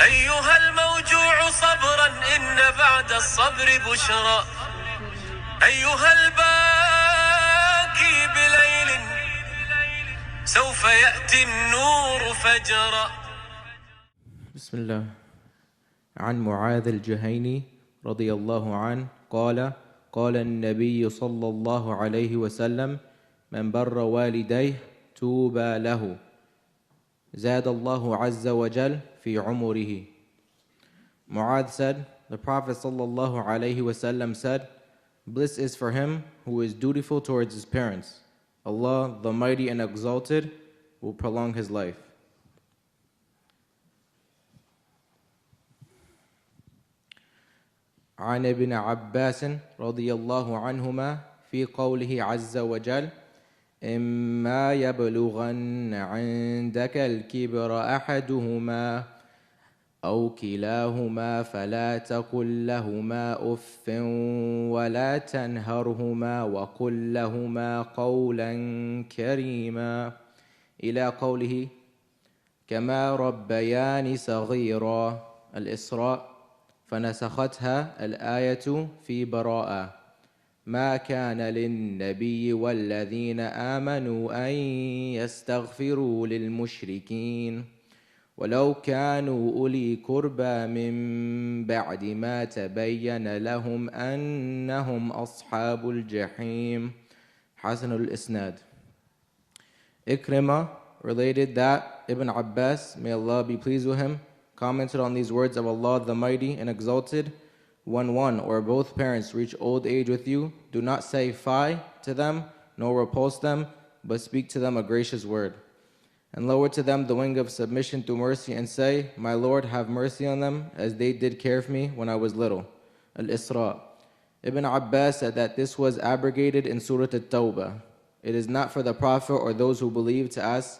أيها الموجوع صبرا إن بعد الصبر بشرى أيها الباكي بليل سوف يأتي النور فجرا. بسم الله. عن معاذ الجهيني رضي الله عنه قال قال النبي صلى الله عليه وسلم من بر والديه توبى له زاد الله عز وجل في عمره. Mu'adh said, the Prophet sallallahu alaihi wasallam said, bliss is for him who is dutiful towards his parents. Allah, the Mighty and Exalted, will prolong his life. عن ابن عباس رضي الله عنهما في قوله عز وجل إما يبلغن عندك الكبر أحدهما أو كلاهما فلا تقل لهما أف ولا تنهرهما وقل لهما قولا كريما إلى قوله كما ربياني صغيرا al-Isrā فنسختها الآية في براءة ما كان للنبي والذين آمنوا أن يستغفروا للمشركين ولو كانوا أولي قربى من بعد ما تبين لهم أنهم أصحاب الجحيم. حسن al-Isnad. Ikrima related that Ibn Abbas, may Allah be pleased with him, commented on these words of Allah the Mighty and Exalted. When one or both parents reach old age with you, do not say fie to them, nor repulse them, but speak to them a gracious word. And lower to them the wing of submission through mercy and say, my Lord, have mercy on them, as they did care for me when I was little. Al-Isrā. Ibn Abbas said that this was abrogated in Sūra at-Tawba. It is not for the Prophet or those who believe to ask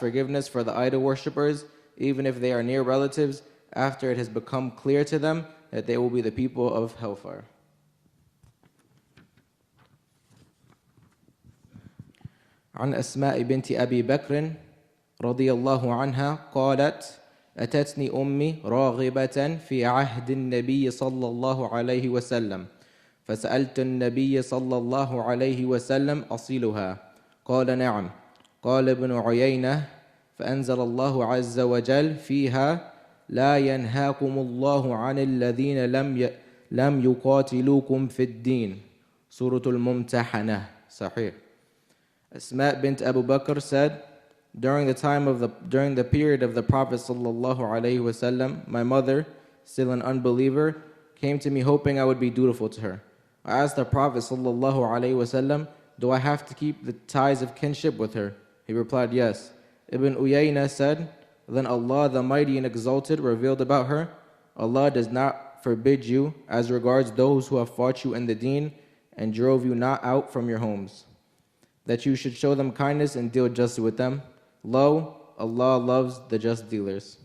forgiveness for the idol worshippers, even if they are near relatives, after it has become clear to them that they will be the people of hellfire. عن أسماء بنت أبي بكر رضي الله عنها قالت أتتني أمي راغبة في عهد النبي صلى الله عليه وسلم فسألت النبي صلى الله عليه وسلم أصلها قال نعم قال ابن عيينة فأنزل الله عز وجل فيها لا ينهاكم الله عن الذين لم يقاتلوكم في الدين سورة الممتحنة. صحيح. Asma bint Abu Bakr said, during the period of the Prophet sallallahu alaihi wasallam, my mother, still an unbeliever, came to me hoping I would be dutiful to her. I asked the Prophet sallallahu alaihi wasallam, do I have to keep the ties of kinship with her? He replied, yes. Ibn Uyayna said, then Allah the Mighty and Exalted revealed about her, Allah does not forbid you as regards those who have fought you in the deen and drove you not out from your homes, that you should show them kindness and deal justly with them. Lo, Allah loves the just dealers.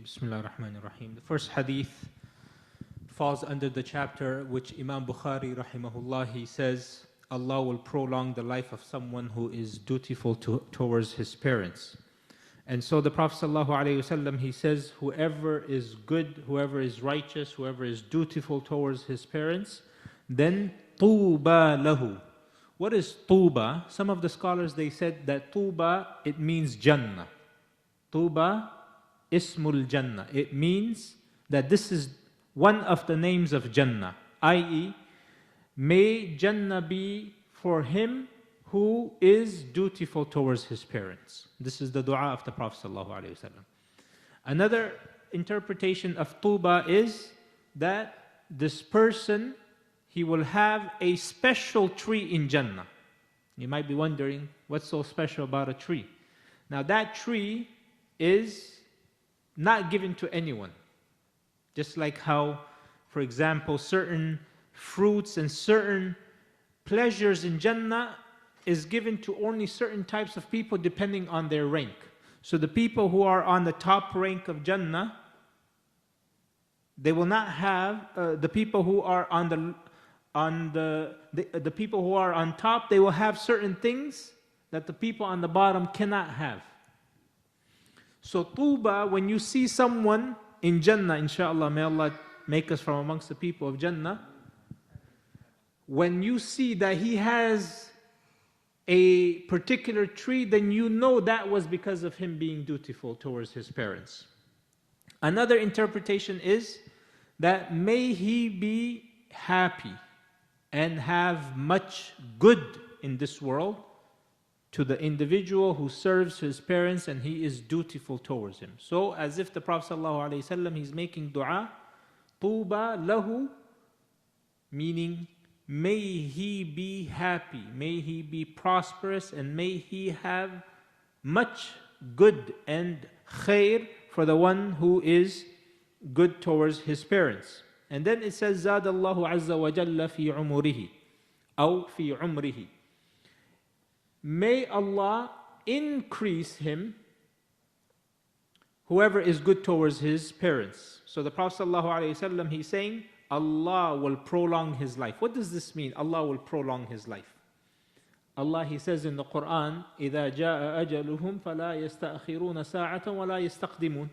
Bismillah ar-Rahman ar-Rahim. The first hadith falls under the chapter which Imam Bukhari rahimahullah, he says, Allah will prolong the life of someone who is dutiful towards his parents. And so the Prophet sallallahu alaihi wasallam, he says, whoever is good, whoever is righteous, whoever is dutiful towards his parents, then tuba lahu. What is tuba? Some of the scholars, they said that tuba, it means Jannah. Tuba Ismul Jannah. It means that this is one of the names of Jannah, i.e., may Jannah be for him who is dutiful towards his parents. This is the dua of the Prophet ﷺ. Another interpretation of Tuba is that this person, he will have a special tree in Jannah. You might be wondering, what's so special about a tree? Now that tree is not given to anyone. Just like how, for example, certain fruits and certain pleasures in Jannah, is given to only certain types of people depending on their rank. So the people who are on the top rank of Jannah, they will not have, the people who are the people who are on top, they will have certain things that the people on the bottom cannot have. So Tawba, when you see someone in Jannah, inshallah, may Allah make us from amongst the people of Jannah, when you see that he has a particular tree, then you know that was because of him being dutiful towards his parents. Another interpretation is that may he be happy and have much good in this world to the individual who serves his parents and he is dutiful towards him. So as if the Prophet ﷺ, he's making dua, Tuba lahu, meaning may he be happy, may he be prosperous, and may he have much good and khair for the one who is good towards his parents. And then it says, زاد الله عز وجل في عمره أو في عمره. May Allah increase him, whoever is good towards his parents. So the Prophet ﷺ, he's saying, Allah will prolong his life. What does this mean? Allah will prolong his life. Allah, he says in the Quran, إِذَا جَاءَ أَجَلُهُمْ فَلَا يَسْتَأْخِرُونَ سَاعَةً وَلَا يَسْتَقْدِمُونَ.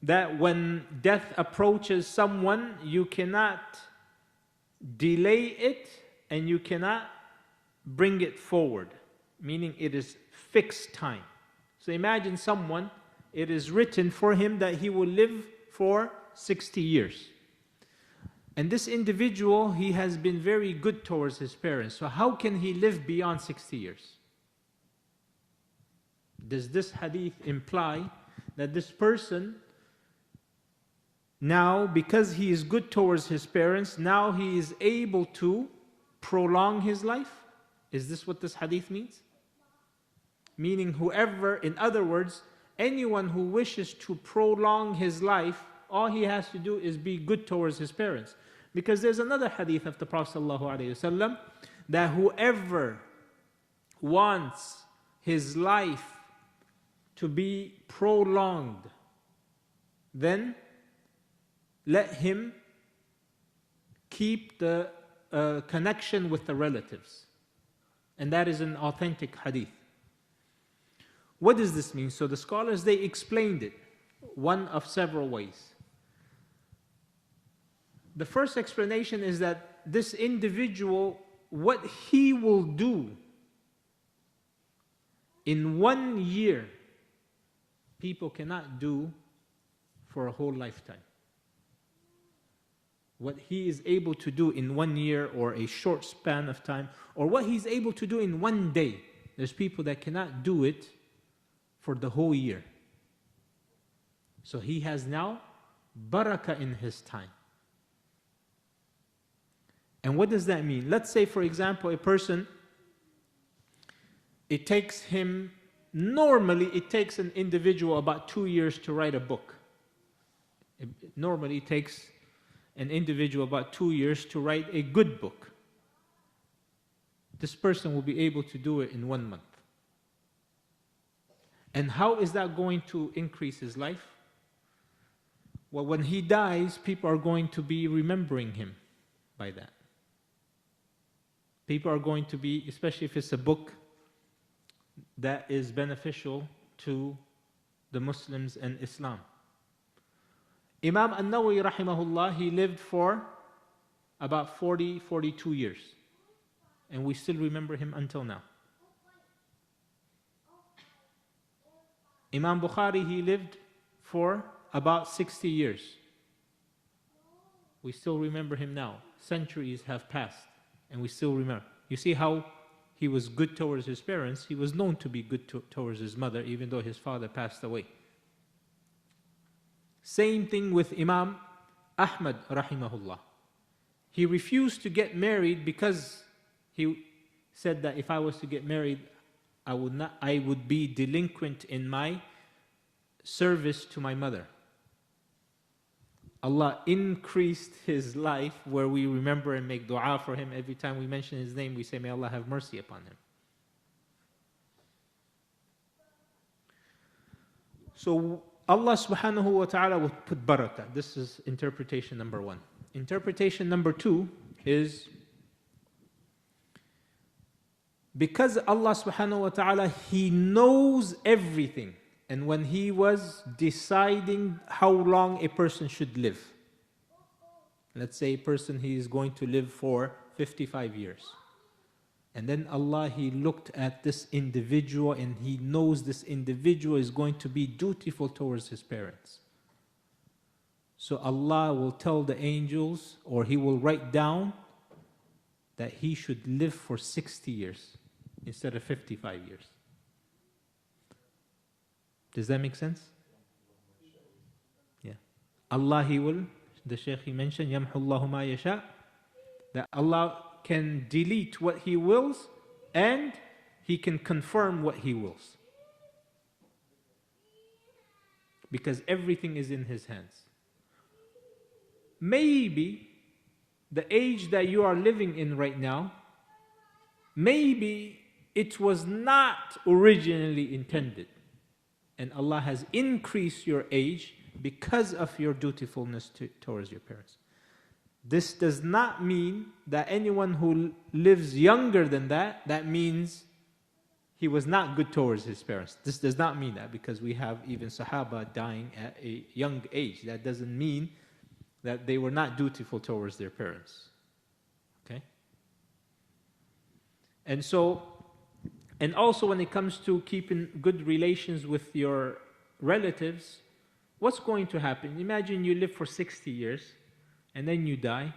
That when death approaches someone, you cannot delay it and you cannot bring it forward, meaning it is fixed time. So imagine someone, it is written for him that he will live for 60 years. And this individual, he has been very good towards his parents. So how can he live beyond 60 years? Does this hadith imply that this person, now because he is good towards his parents, now he is able to prolong his life? Is this what this hadith means? Meaning whoever, in other words, anyone who wishes to prolong his life, all he has to do is be good towards his parents. Because there's another hadith of the Prophet ﷺ that whoever wants his life to be prolonged, then let him keep the connection with the relatives. And that is an authentic hadith. What does this mean? So the scholars, they explained it one of several ways. The first explanation is that this individual, what he will do in 1 year, people cannot do for a whole lifetime. What he is able to do in 1 year or a short span of time, or what he's able to do in 1 day, there's people that cannot do it for the whole year. So he has now barakah in his time. And what does that mean? Let's say, for example, a person, it takes him, normally it takes an individual about 2 years to write a book. Normally it takes an individual about 2 years to write a good book. This person will be able to do it in 1 month. And how is that going to increase his life? Well, when he dies, people are going to be remembering him by that. People are going to be, especially if it's a book that is beneficial to the Muslims and Islam. Imam al-Nawawi rahimahullah, he lived for about 42 years. And we still remember him until now. Imam Bukhari, he lived for about 60 years. We still remember him now. Centuries have passed and we still remember. You see how he was good towards his parents. He was known to be good towards his mother, even though his father passed away. Same thing with Imam Ahmed rahimahullah. He refused to get married because he said that if I was to get married, I would be delinquent in my service to my mother. Allah increased his life, where we remember and make dua for him. Every time we mention his name, we say, may Allah have mercy upon him. So Allah subhanahu wa ta'ala would put barakah. This is interpretation number one. Interpretation number two is, because Allah subhanahu wa ta'ala, He knows everything. And when He was deciding how long a person should live, let's say a person, he is going to live for 55 years. And then Allah, He looked at this individual and He knows this individual is going to be dutiful towards his parents. So Allah will tell the angels, or He will write down that he should live for 60 years instead of 55 years. Does that make sense? Yeah. Allah, He will, the Shaykh he mentioned, يَمْحُ اللَّهُ مَا يَشَاءُ, that Allah can delete what He wills and He can confirm what He wills. Because everything is in His hands. Maybe the age that you are living in right now, maybe it was not originally intended. And Allah has increased your age because of your dutifulness towards your parents. This does not mean that anyone who lives younger than that, that means he was not good towards his parents. This does not mean that, because we have even Sahaba dying at a young age. That doesn't mean that they were not dutiful towards their parents. Okay? And so, and also when it comes to keeping good relations with your relatives, what's going to happen? Imagine you live for 60 years and then you die.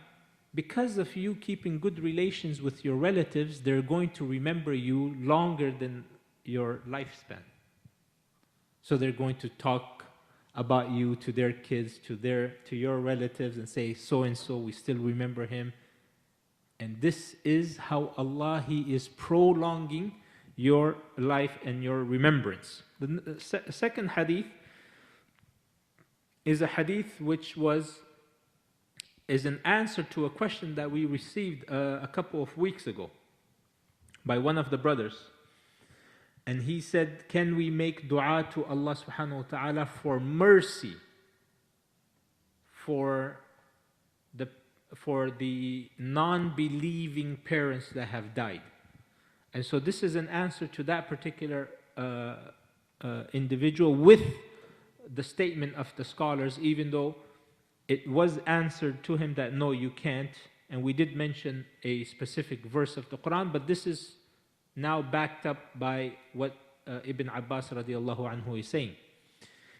Because of you keeping good relations with your relatives, they're going to remember you longer than your lifespan. So they're going to talk about you to their kids, to your relatives, and say, so and so, we still remember him. And this is how Allah, He is prolonging your life and your remembrance. The second hadith is a hadith which is an answer to a question that we received a couple of weeks ago by one of the brothers. And he said, can we make dua to Allah subhanahu wa ta'ala for mercy for the non-believing parents that have died? And so this is an answer to that particular individual, with the statement of the scholars, even though it was answered to him that no, you can't. And we did mention a specific verse of the Quran, but this is now backed up by what Ibn Abbās radiallahu anhu is saying.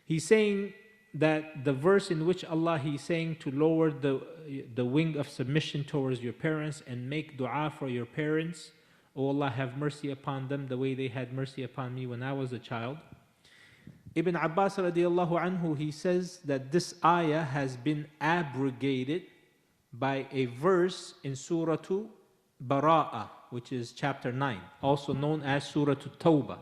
He's saying that the verse in which Allah, He's saying to lower the wing of submission towards your parents and make dua for your parents, O Allah, have mercy upon them the way they had mercy upon me when I was a child. Ibn Abbās radiallahu anhu, he says that this ayah has been abrogated by a verse in Surah Bara'ah, which is chapter 9, also known as Surah at-Tawba,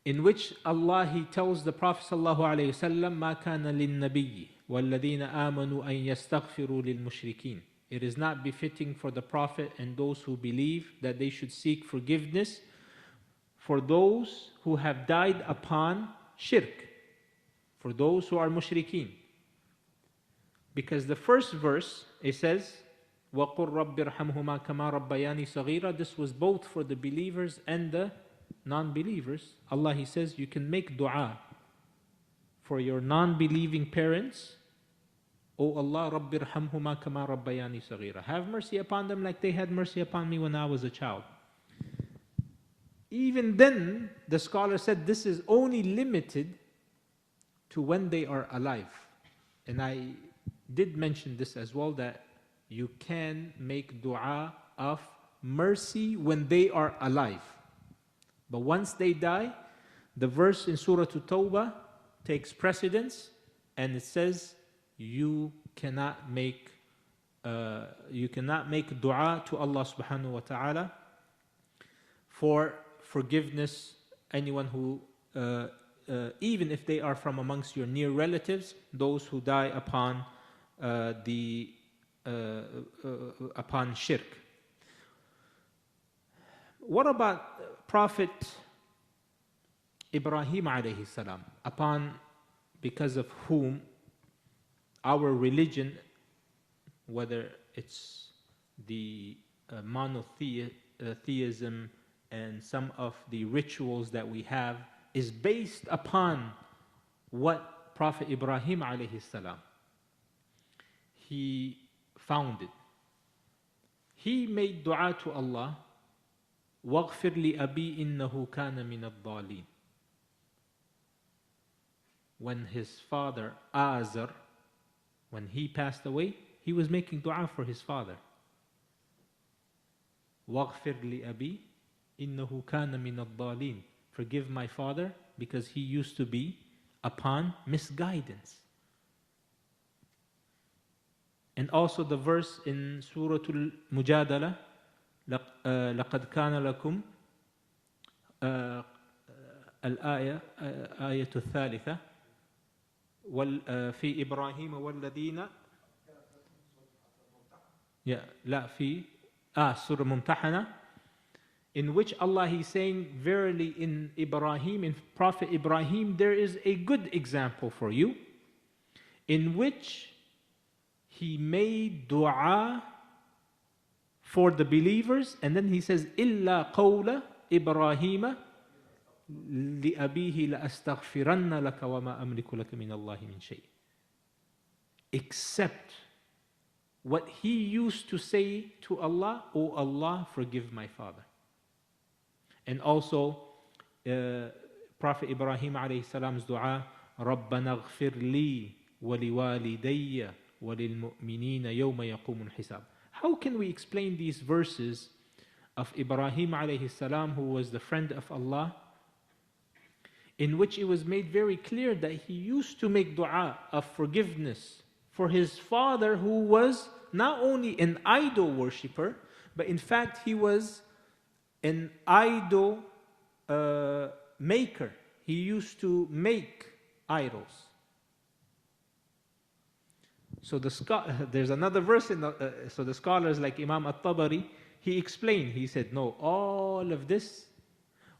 in which Allah, He tells the Prophet sallallahu alaihi wasallam, مَا كَانَ لِلنَّبِيِّ وَالَّذِينَ آمَنُوا أَن يَسْتَغْفِرُوا لِلْمُشْرِكِينَ. It is not befitting for the Prophet and those who believe that they should seek forgiveness for those who have died upon shirk, for those who are mushrikeen. Because the first verse, it says, وَقُلْ رَبِّ ارْحَمْهُمَا كَمَا رَبَّيَانِي صَغِيرًا. This was both for the believers and the non-believers. Allah, He says, you can make dua for your non-believing parents. O Allah, رَبِّ ارْحَمْهُمَا كَمَا رَبَّيَانِي صَغِيرًا. Have mercy upon them like they had mercy upon me when I was a child. Even then, the scholar said this is only limited to when they are alive. And I did mention this as well, that you can make dua of mercy when they are alive. But once they die, the verse in Surah at-Tawba takes precedence, and it says you cannot make dua to Allah subhanahu wa ta'ala for forgiveness, anyone who even if they are from amongst your near relatives, those who die upon upon shirk. What about Prophet Ibrahim alayhi salam, because of whom our religion, whether it's the monotheism and some of the rituals that we have, is based upon what Prophet Ibrahim alayhi salam he founded. He made dua to Allah, وَاغْفِرْ لِأَبِي إِنَّهُ كَانَ مِنَ الضَّالِينَ. When his father Azar, when he passed away, he was making dua for his father. وَاغْفِرْ لِأَبِي إِنَّهُ كَانَ مِنَ الضَّالِينَ. Forgive my father because he used to be upon misguidance. And also the verse in Surah al-Mujadala, لَقَدْ كَانَ لَكُمْ الآية آية الثالثة في إبراهيم والذين لا في سورة ممتحنة, in which Allah is saying, verily in Ibrahim, in Prophet Ibrahim, there is a good example for you, in which he made dua for the believers, and then he says, إِلَّا قَوْلَ إِبْرَاهِيمَ لِأَبِيهِ لَأَسْتَغْفِرَنَّ لَكَ وَمَا أَمْلِكُ لَكَ مِنَ اللَّهِ مِنْ شَيْءٍ. Except what he used to say to Allah, O Allah, forgive my father. And also Prophet Ibrahim alayhi salam's dua, رَبَّنَا اغْفِرْ لِي وَلِوَالِدَيَّ وَلِلْمُؤْمِنِينَ يَوْمَ يَقُومُ الْحِسَابِ. How can we explain these verses of Ibrahim alayhi salam, who was the friend of Allah, in which it was made very clear that he used to make dua of forgiveness for his father, who was not only an idol worshipper, but in fact he was an idol maker. He used to make idols. So there's another verse so the scholars like Imam at-Tabari, he explained, he said, no, all of this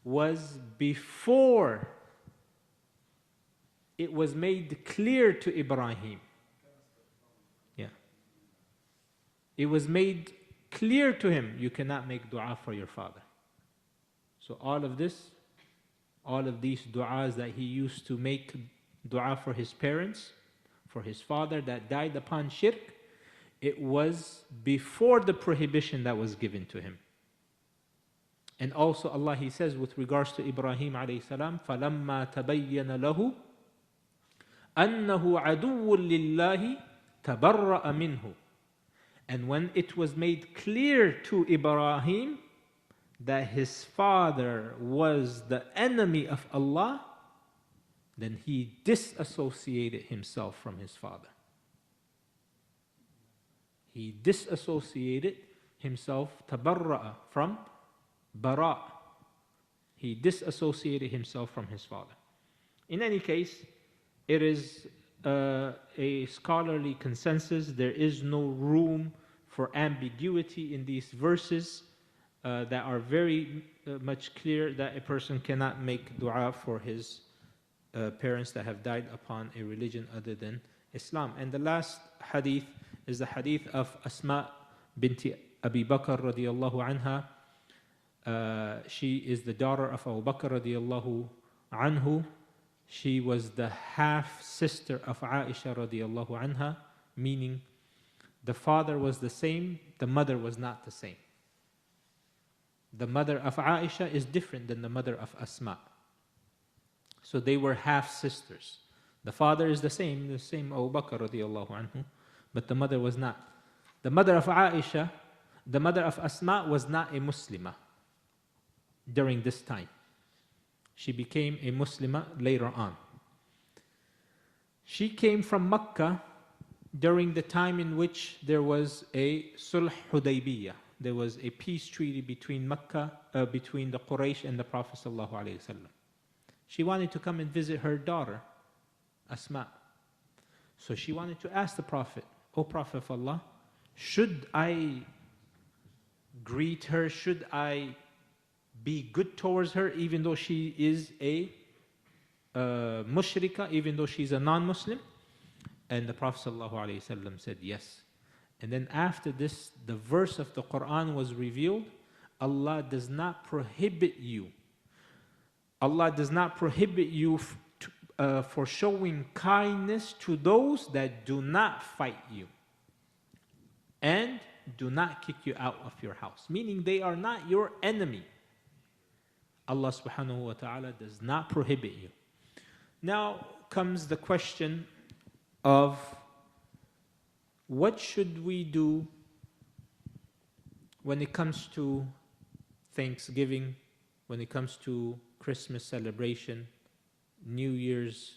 was before it was made clear to Ibrahim. It was made clear to him, you cannot make dua for your father. So all of these du'as that he used to make dua for his parents, for his father that died upon shirk, it was before the prohibition that was given to him. And also Allah, he says with regards to Ibrahim alayhi salam, فَلَمَّا تَبَيَّنَ لَهُ أَنَّهُ عَدُوٌّ لِلَّهِ تَبَرَّأَ مِنْهُ. And when it was made clear to Ibrahim that his father was the enemy of Allah, then he disassociated himself from his father. He disassociated himself, tabarra'a, from bara'. He disassociated himself from his father. In any case, it is a scholarly consensus. There is no room for ambiguity in these verses that are very much clear, that a person cannot make dua for his parents that have died upon a religion other than Islam. And the last hadith is the hadith of Asma binti Abi Bakr radiyallahu anha. She is the daughter of Abu Bakr radiyallahu anhu. She was the half sister of Aisha radiyallahu anha, meaning the father was the same, the mother was not the same. The mother of Aisha is different than the mother of Asma. So they were half sisters. The father is the same Abu Bakr radiyallahu anhu, but the mother was not. The mother of Aisha, the mother of Asma, was not a Muslimah during this time. She became a Muslimah later on. She came from Mecca during the time in which there was a Sulh Hudaybiyah. There was a peace treaty between between the Quraysh and the Prophet sallallahu alaihi wasallam. She wanted to come and visit her daughter, Asma. So she wanted to ask the Prophet, O Prophet of Allah, should I greet her? Should I be good towards her even though she is a mushrika, even though she's a non-Muslim? And the Prophet ﷺ said yes. And then after this, the verse of the Quran was revealed. Allah does not prohibit you. Allah does not prohibit you for showing kindness to those that do not fight you and do not kick you out of your house. Meaning they are not your enemy. Allah subhanahu wa ta'ala does not prohibit you. Now comes the question of what should we do when it comes to Thanksgiving, when it comes to Christmas celebration, New Year's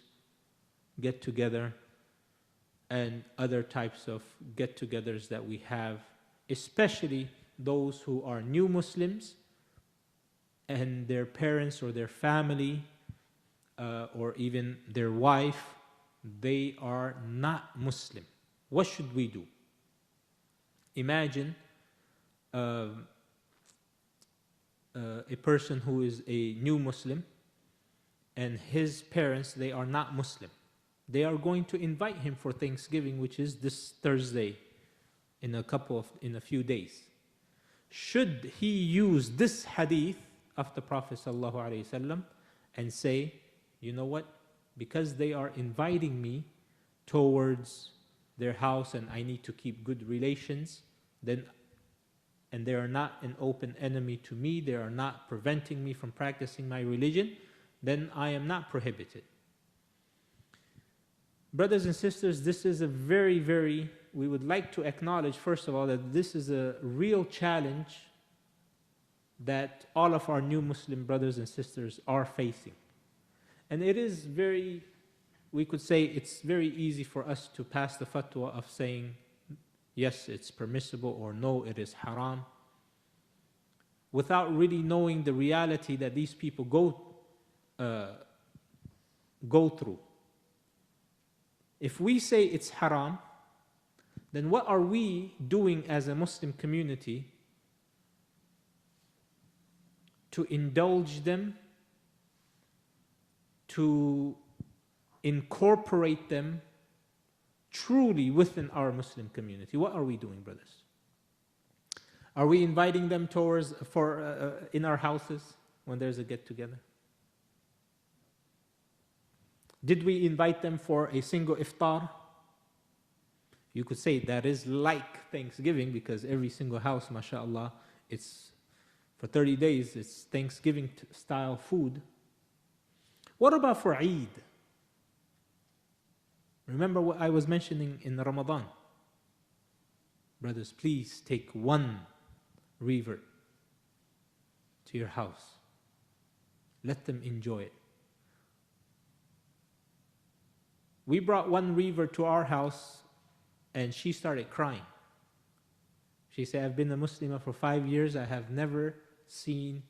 get-together, and other types of get-togethers that we have, especially those who are new Muslims and their parents or their family or even their wife, they are not Muslim. What should we do? Imagine a person who is a new Muslim and his parents, they are not Muslim. They are going to invite him for Thanksgiving, which is this Thursday in a few days. Should he use this hadith of the Prophet ﷺ and say, you know what, because they are inviting me towards their house and I need to keep good relations, then, and they are not an open enemy to me, they are not preventing me from practicing my religion, then I am not prohibited. Brothers and sisters, this is a very, we would like to acknowledge, first of all, that this is a real challenge that all of our new Muslim brothers and sisters are facing. And it is we could say it's very easy for us to pass the fatwa of saying, yes, it's permissible, or no, it is haram, without really knowing the reality that these people go through. If we say it's haram, then what are we doing as a Muslim community to indulge them, to incorporate them truly within our Muslim community? What are we doing, brothers? Are we inviting them in our houses when there's a get-together? Did we invite them for a single iftar? You could say that is like Thanksgiving, because every single house, mashallah, it's for 30 days, it's Thanksgiving style food. What about for Eid? Remember what I was mentioning in Ramadan. Brothers, please take one revert to your house. Let them enjoy it. We brought one revert to our house and she started crying. She said, I've been a Muslimah for 5 years. I have never seen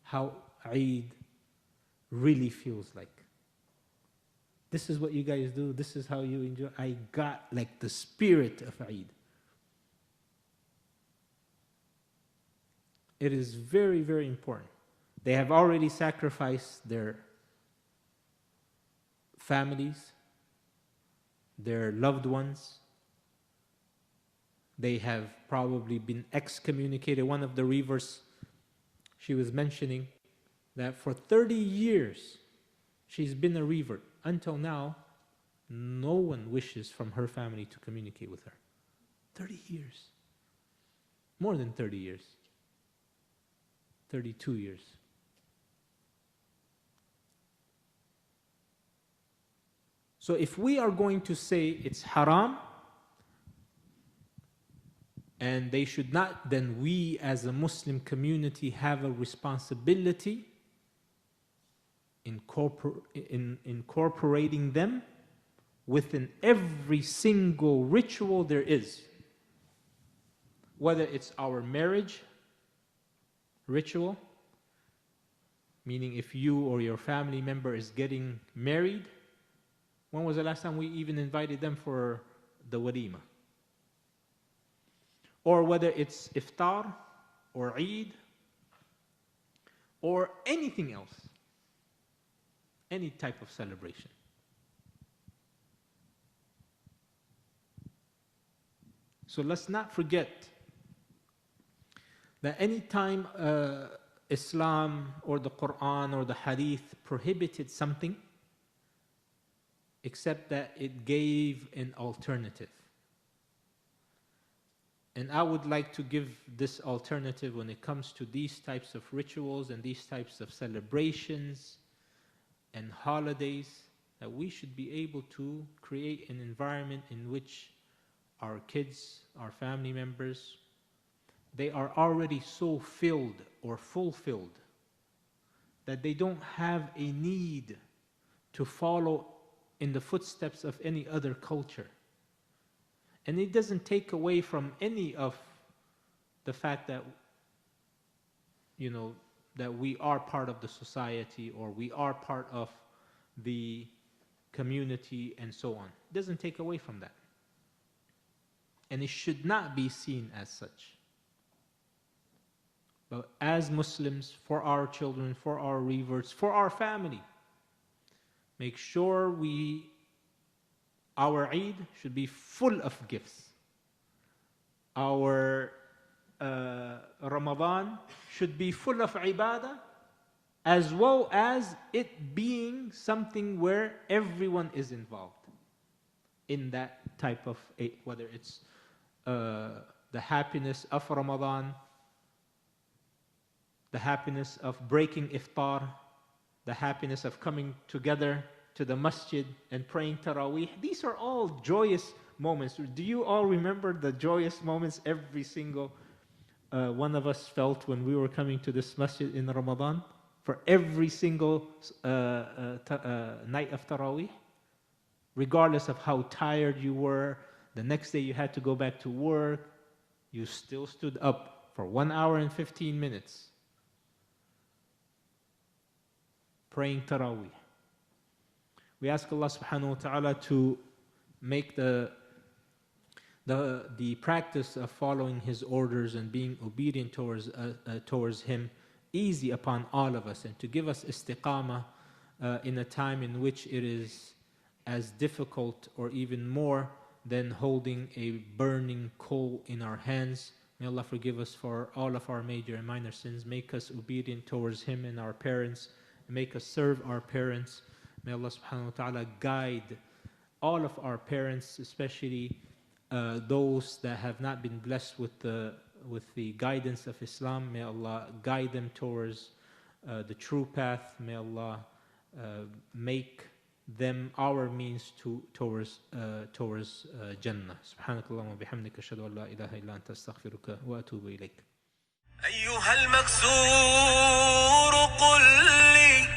how Eid really feels like. This is what you guys do. This is how you enjoy. I got like the spirit of Eid. It is very, very important. They have already sacrificed their families, their loved ones. They have probably been excommunicated. One of the reverts, she was mentioning that for 30 years, she's been a revert. Until now, no one wishes from her family to communicate with her. 30 years. More than 30 years. 32 years. So if we are going to say it's haram, and they should not, then we as a Muslim community have a responsibility in incorporating them within every single ritual there is. Whether it's our marriage ritual, Meaning if you or your family member is getting married, when was the last time we even invited them for the walima? Or whether it's iftar or Eid or anything else, any type of celebration. So let's not forget that any time Islam or the Quran or the Hadith prohibited something, except that it gave an alternative. And I would like to give this alternative when it comes to these types of rituals and these types of celebrations and holidays, that we should be able to create an environment in which our kids, our family members, they are already so filled or fulfilled that they don't have a need to follow in the footsteps of any other culture. And it doesn't take away from any of the fact that, that we are part of the society or we are part of the community and so on. It doesn't take away from that. And it should not be seen as such. But as Muslims, for our children, for our reverts, for our family, make sure our Eid should be full of gifts. Our Ramadan should be full of ibadah, as well as it being something where everyone is involved in that type of Eid, whether it's the happiness of Ramadan, the happiness of breaking iftar, the happiness of coming together to the masjid and praying Taraweeh. These are all joyous moments. Do you all remember the joyous moments every single one of us felt when we were coming to this masjid in Ramadan? For every single night of Taraweeh? Regardless of how tired you were, the next day you had to go back to work, you still stood up for 1 hour and 15 minutes praying Taraweeh. We ask Allah subhanahu wa ta'ala to make the practice of following His orders and being obedient towards Him easy upon all of us, and to give us istiqamah in a time in which it is as difficult or even more than holding a burning coal in our hands. May Allah forgive us for all of our major and minor sins. Make us obedient towards Him and our parents. Make us serve our parents. May Allah subhanahu wa ta'ala guide all of our parents, especially those that have not been blessed with the guidance of Islam. May Allah guide them towards the true path. May Allah make them our means towards Jannah. Subhanakallahumma wa bihamdika ashhadu an la ilaha illa anta astaghfiruka wa atubu ilayk. أيها المكسور قل لي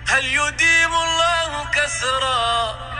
هل يديم الله كسرا